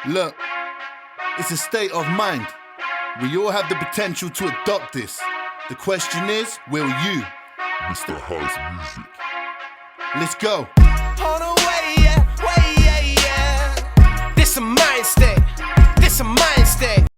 Look, it's a state of mind. We all have the potential to adopt this. The question is, will you? Mr. House Music. Let's go. On the way, yeah. This a mind state. This a mind state.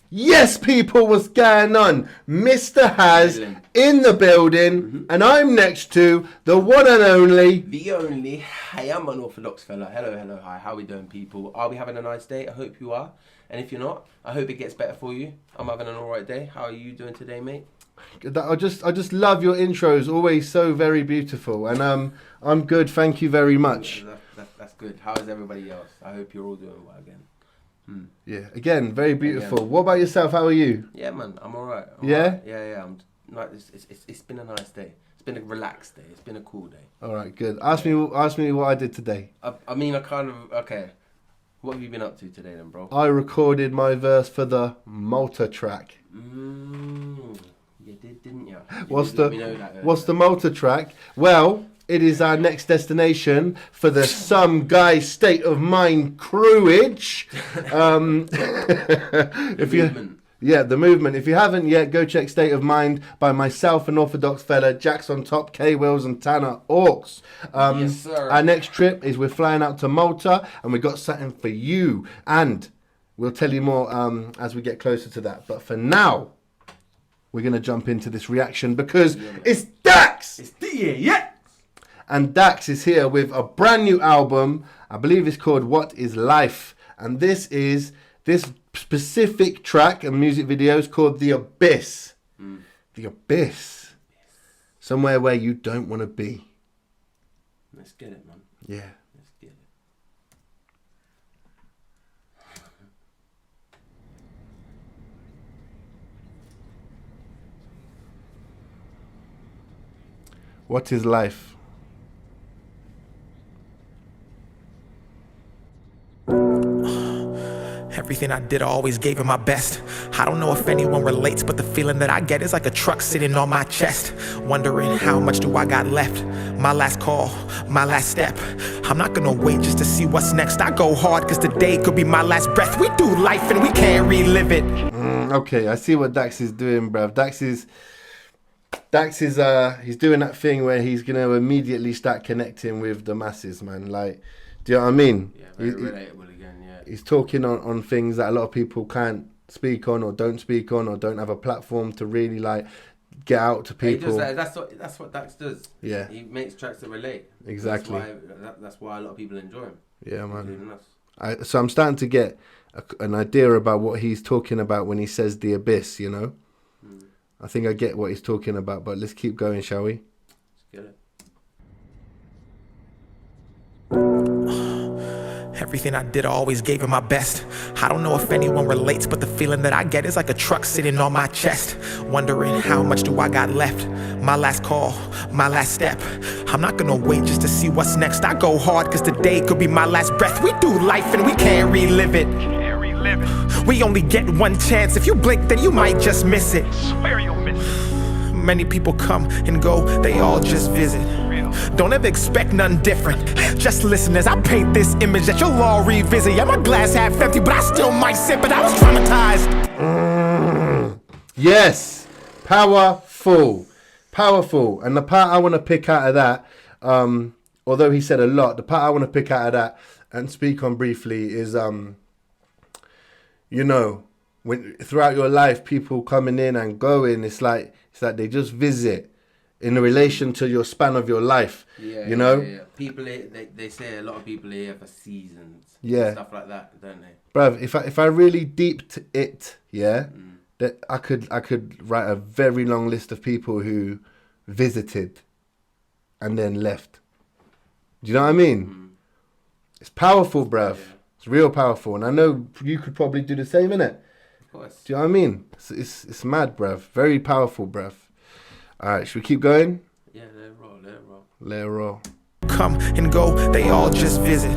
Yes, people, what's going on? Mr. Has in the building, and I'm next to the one and only. The only. Hey, I'm an Orthodox fella. Hello, hi. How we doing, people? Are we having a nice day? I hope you are. And if you're not, I hope it gets better for you. I'm having an alright day. How are you doing today, mate? I just love your intros, always so very beautiful, and I'm good. Thank you very much. That's good. How is everybody else? I hope you're all doing well again. Yeah, again, very beautiful. What about yourself? How are you? Yeah, man, I'm alright. Yeah? Yeah. It's been a nice day. It's been a relaxed day. It's been a cool day. All right, good. Ask me what I did today. Okay. What have you been up to today then, bro? I recorded my verse for the Malta track. You did, didn't you? What's the Malta track? Well, it is our next destination for the Some Guy State of Mind crewage. The movement. If you haven't yet, go check State of Mind by myself, an Orthodox fella, Jax on top, K Wills and Tanner Orcs. Yes, sir. Our next trip is we're flying out to Malta, and we got something for you. And we'll tell you more as we get closer to that. But for now, we're going to jump into this reaction because it's DAX! It's DAX! And DAX is here with a brand new album. I believe it's called What Is Life? And this specific track and music video is called The Abyss. The Abyss. Somewhere where you don't want to be. Let's get it, man. Yeah. Let's get it. What is life? Everything I did, I always gave it my best. I don't know if anyone relates, but the feeling that I get is like a truck sitting on my chest. Wondering how much do I got left? My last call, my last step. I'm not gonna wait just to see what's next. I go hard cause today could be my last breath. We do life and we can't relive it. Okay, I see what Dax is doing, bruv. Dax is he's doing that thing where he's gonna immediately start connecting with the masses, man. Like, do you know what I mean? Yeah, very relatable again, yeah. He's talking on things that a lot of people can't speak on or don't speak on or don't have a platform to really like get out to people. He does that. That's what Dax does. Yeah. He makes tracks that relate. Exactly. That's why a lot of people enjoy him. Yeah, man. So I'm starting to get an idea about what he's talking about when he says the abyss, you know? I think I get what he's talking about, but let's keep going, shall we? Let's get it. Everything I did, I always gave it my best. I don't know if anyone relates, but the feeling that I get is like a truck sitting on my chest. Wondering how much do I got left? My last call, my last step. I'm not gonna wait just to see what's next. I go hard cause today could be my last breath. We do life and we can't relive it. We only get one chance. If you blink, then you might just miss it. Swear you'll miss it. Many people come and go, they all just visit. Don't ever expect nothing different. Just listen as I paint this image that you'll all revisit. Yeah, my glass half empty, but I still might sip it. I was traumatized. Yes, powerful. And the part I want to pick out of that, although he said a lot, the part I want to pick out of that and speak on briefly is, you know, when throughout your life, people coming in and going, it's like they just visit in relation to your span of your life. Yeah, you know? Yeah. People, they say a lot of people are here for seasons. Yeah. Stuff like that, don't they? Bruv, if I really deeped it, that I could write a very long list of people who visited and then left. Do you know what I mean? It's powerful, bruv. Yeah. It's real powerful. And I know you could probably do the same, innit? Of course. Do you know what I mean? It's mad, bruv. Very powerful, bruv. Alright, should we keep going? Yeah, let it roll. Let it roll. Come and go, they all just visit.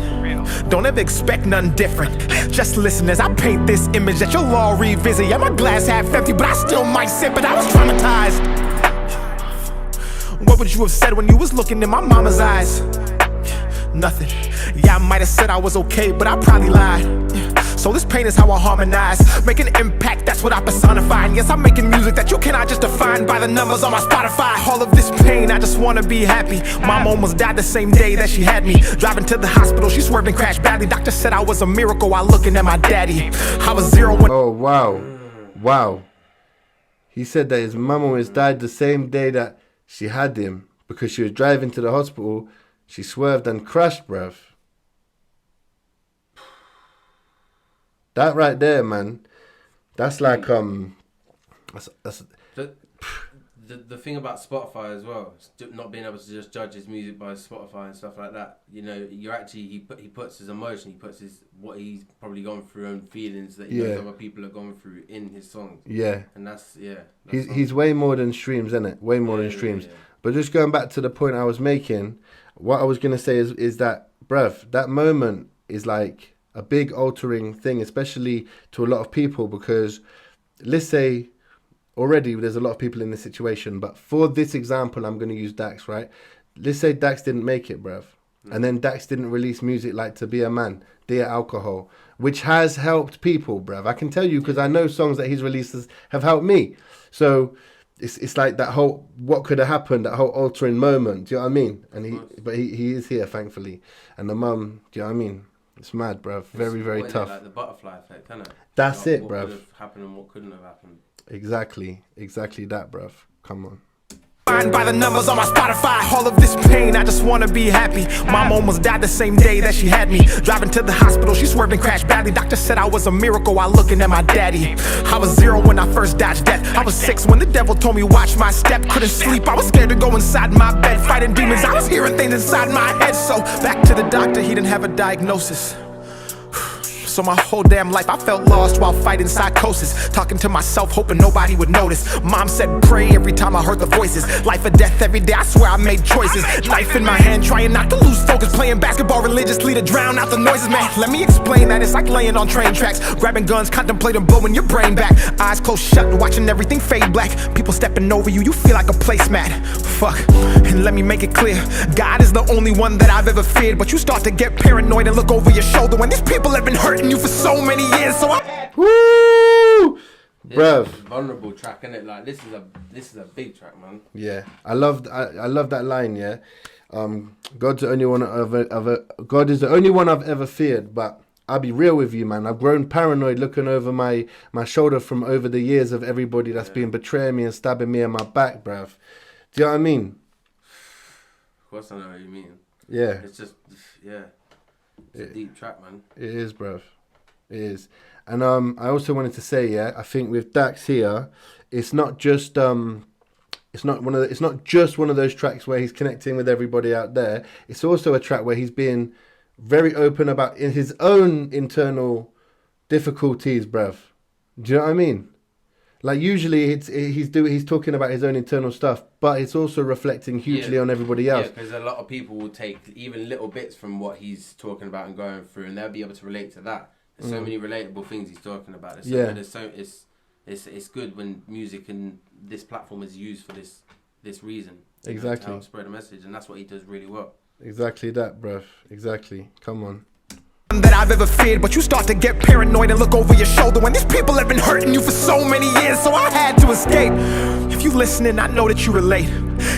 Don't ever expect nothing different. Just listen as I paint this image that you'll all revisit. Yeah, my glass half empty, but I still might sip it. I was traumatized. What would you have said when you was looking in my mama's eyes? Nothing. Yeah, I might have said I was okay, but I probably lied. Yeah. So this pain is how I harmonize, make an impact, that's what I personify. And yes, I'm making music that you cannot just define by the numbers on my Spotify. All of this pain, I just wanna be happy. Mom almost died the same day that she had me. Driving to the hospital, she swerved and crashed badly. Doctor said I was a miracle while looking at my daddy. I was 0 when... Oh, wow. Wow. He said that his mum almost died the same day that she had him because she was driving to the hospital. She swerved and crashed, bruv. That right there, man. That's like that's the thing about Spotify as well, not being able to just judge his music by Spotify and stuff like that. You know, you're actually he puts his emotion, he puts his what he's probably gone through and feelings that he knows other people are going through in his songs. Yeah, and that's he's way more than streams, isn't it? Way more than streams. Yeah. But just going back to the point I was making, what I was gonna say is that, bruv, that moment is like a big altering thing, especially to a lot of people, because let's say already there's a lot of people in this situation, but for this example, I'm going to use DAX, right? Let's say DAX didn't make it, bruv. And then DAX didn't release music like To Be a Man, Dear Alcohol, which has helped people, bruv. I can tell you because I know songs that he's released have helped me. So it's like that whole, what could have happened, that whole altering moment, do you know what I mean? And he is here, thankfully. And the mum, do you know what I mean? It's mad, bruv. Very, very tough. Like the butterfly effect, isn't it? That's it, bruv. What could have happened and what couldn't have happened. Exactly that, bruv. Come on. By the numbers on my Spotify, all of this pain, I just wanna be happy. Mom almost died the same day that she had me. Driving to the hospital, she swerved and crashed badly. Doctor said I was a miracle while looking at my daddy. I was 0 when I first dodged death. I was 6 when the devil told me watch my step. Couldn't sleep, I was scared to go inside my bed. Fighting demons, I was hearing things inside my head. So back to the doctor, he didn't have a diagnosis. So my whole damn life I felt lost while fighting psychosis. Talking to myself, hoping nobody would notice. Mom said pray every time I heard the voices. Life or death every day, I swear I made choices. Knife in my hand, trying not to lose focus. Playing basketball religiously to drown out the noises, man. Let me explain that, it's like laying on train tracks. Grabbing guns, contemplating blowing your brain back. Eyes closed shut, watching everything fade black. People stepping over you, you feel like a placemat. Fuck, and let me make it clear, God is the only one that I've ever feared. But you start to get paranoid and look over your shoulder when these people have been hurting you for so many years. So woo, bruv. Venerable track, innit? Like this is a big track, man. Yeah, I love that line. Yeah, God is the only one I've ever feared. But I'll be real with you, man. I've grown paranoid looking over my shoulder from over the years of everybody that's been betraying me and stabbing me in my back, bruv. Do you know what I mean? Of course I know what you mean. Yeah. It's just, it's a deep track, man. It is, bruv. It is. And I also wanted to say, I think with Dax here, it's not just it's not just one of those tracks where he's connecting with everybody out there. It's also a track where he's being very open about in his own internal difficulties, bruv. Do you know what I mean? Like usually he's talking about his own internal stuff, but it's also reflecting hugely on everybody else. Yeah, because a lot of people will take even little bits from what he's talking about and going through, and they'll be able to relate to that. There's so many relatable things he's talking about. It's good when music and this platform is used for this reason. Exactly. To help spread a message, and that's what he does really well. Exactly that, bruv. Exactly. Come on. That I've ever feared, but you start to get paranoid and look over your shoulder when these people have been hurting you for so many years. So I had to escape. If you listening, I know that you relate.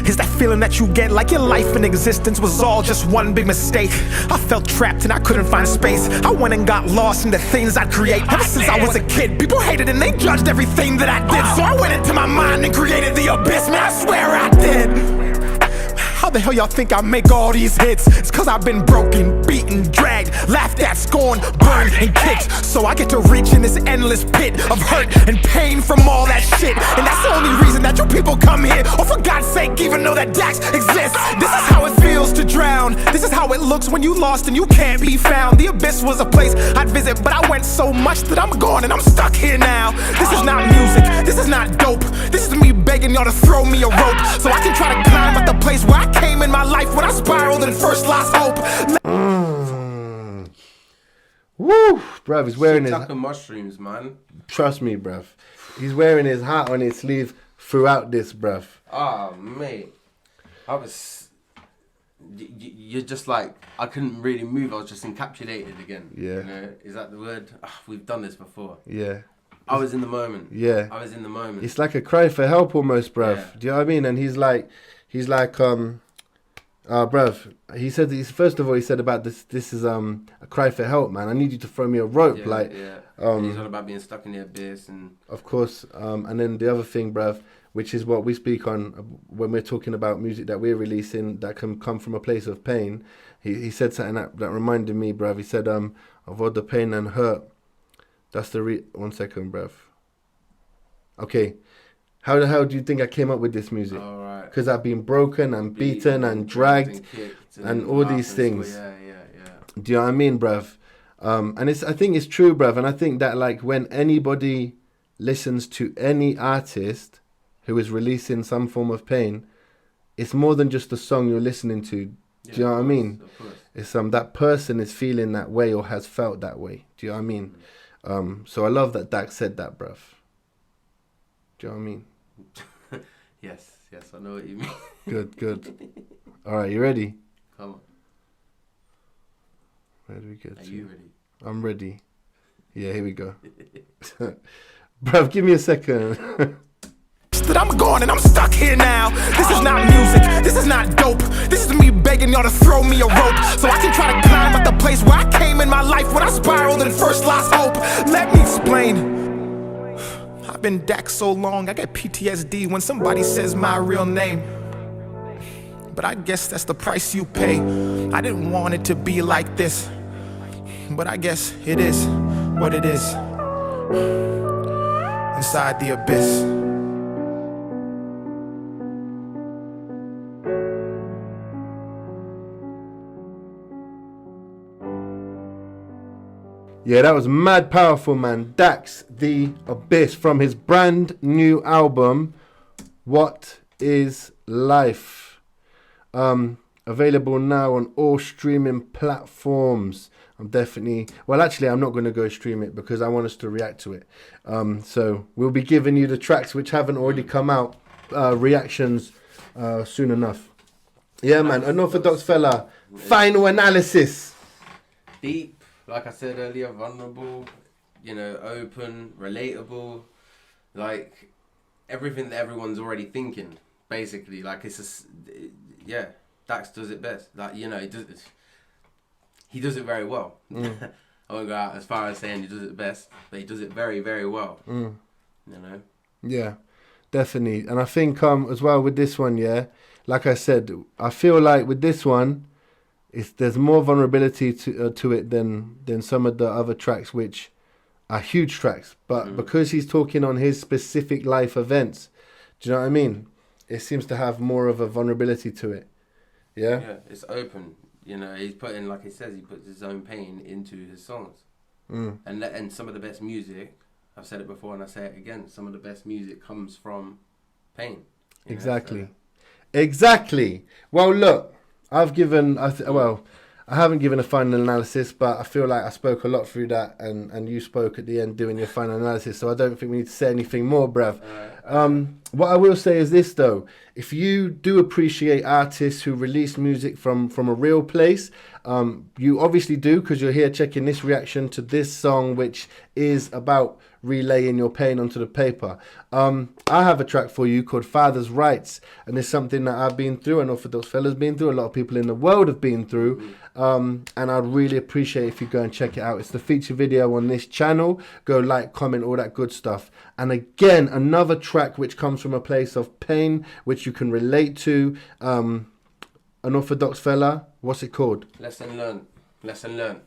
Is that feeling that you get like your life and existence was all just one big mistake? I felt trapped and I couldn't find space. I went and got lost in the things I'd create. Ever since I was a kid, people hated and they judged everything that I did. So I went into my mind and created the abyss. Man, I swear I did. How the hell y'all think I make all these hits? It's cause I've been broken, beaten, dragged, laughed at, scorned, burned, and kicked. So I get to reach in this endless pit of hurt and pain from all that shit. And that's the only reason that you people come here. Oh, for God's sake, even know that DAX exists. This is how it feels to drown. This is how it looks when you lost and you can't be found. The abyss was a place I'd visit, but I went so much that I'm gone and I'm stuck here now. This is not music, this is not dope. This is me begging y'all to throw me a rope so I can try to climb at the place where I came in my life when I spiraled and first lost hope. Woo, bruv, he's wearing his mushrooms, man. Trust me, bruv. He's wearing his hat on his sleeve throughout this, bruv. Ah, mate. you're just like, I couldn't really move. I was just encapsulated again. Yeah. You know, is that the word? We've done this before. Yeah. I was in the moment. Yeah. I was in the moment. It's like a cry for help almost, bruv. Yeah. Do you know what I mean? And he's like, bruv, he said, first of all, he said about this is a cry for help, man. I need you to throw me a rope. Yeah. And he's on about being stuck in the abyss and... Of course. And then the other thing, bruv, which is what we speak on when we're talking about music that we're releasing that can come from a place of pain. He said something that reminded me, bruv. He said, of all the pain and hurt, that's the 1 second, bruv. Okay. How the hell do you think I came up with this music? All right. Because I've been broken and beaten and dragged and all these things. Yeah. Do you know what I mean, bruv? And I think it's true, bruv. And I think that like when anybody listens to any artist who is releasing some form of pain, it's more than just the song you're listening to. Do you know what I mean? Of course. It's that person is feeling that way or has felt that way. Do you know what I mean? So I love that Dax said that, bruv. Do you know what I mean? Yes, I know what you mean. Good. All right, you ready? Come on. Where do we get Are to? you ready? I'm ready. Yeah, here we go. Bruv, give me a second. That I'm gone and I'm stuck here now. This is not music, this is not dope. This is me begging y'all to throw me a rope so I can try to climb at the place where I came in my life when I spiraled and first lost hope. Let me explain. I've been DAX so long, I get PTSD when somebody says my real name. But I guess that's the price you pay. I didn't want it to be like this, but I guess it is what it is. Inside the abyss. Yeah, that was mad powerful, man. Dax, The Abyss, from his brand new album, What Is Life? Available now on all streaming platforms. I'm not going to go stream it because I want us to react to it. So we'll be giving you the tracks which haven't already come out, reactions soon enough. Yeah, man, unorthodox fella, final analysis. Deep. Like I said earlier, vulnerable, open, relatable, like everything that everyone's already thinking, basically. Like Dax does it best. Like, he does it very well. I won't go out as far as saying he does it best, but he does it very, very well. Yeah, definitely. And I think as well with this one, yeah, like I said, I feel like with this one, there's more vulnerability to it than some of the other tracks, which are huge tracks. But because he's talking on his specific life events, do you know what I mean? It seems to have more of a vulnerability to it. Yeah? Yeah, it's open. He's putting, like he says, he puts his own pain into his songs. And some of the best music, I've said it before and I say it again, some of the best music comes from pain. Exactly. Well, look. I haven't given a final analysis, but I feel like I spoke a lot through that, and you spoke at the end doing your final analysis, so I don't think we need to say anything more, bruv. What I will say is this, though. If you do appreciate artists who release music from a real place, you obviously do, because you're here checking this reaction to this song, which is about relaying your pain onto the paper. I have a track for you called Father's Rights, and it's something that I've been through, and Orthodox Fella's been through, a lot of people in the world have been through, and I'd really appreciate if you go and check it out. It's the feature video on this channel. Go like, comment, all that good stuff. And again, another track which comes from a place of pain, which you can relate to. An Orthodox Fella, what's it called? Lesson learned,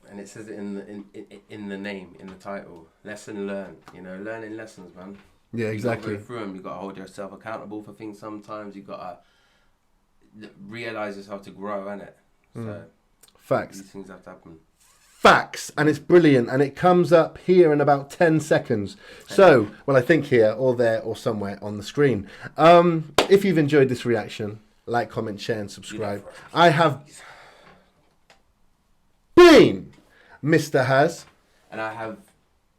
and it says it in the name, in the title. Lesson learned, learning lessons, man. Yeah, exactly. You got to go through them. You got to hold yourself accountable for things. Sometimes you got to realize yourself to grow, innit? So facts. These things have to happen. Facts, and it's brilliant, and it comes up here in about 10 seconds. So, well, I think here or there or somewhere on the screen. If you've enjoyed this reaction, like, comment, share, and subscribe. I have been Mr. Haz. And I have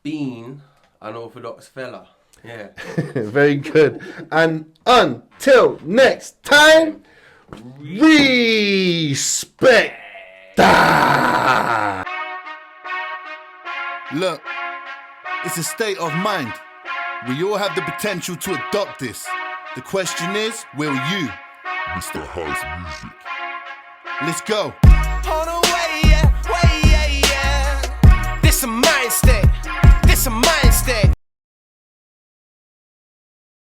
been an Orthodox Fella. Yeah. Very good. And until next time, Respect. Look, it's a state of mind. We all have the potential to adopt this. The question is, will you? Mr. House Music. Let's go. On a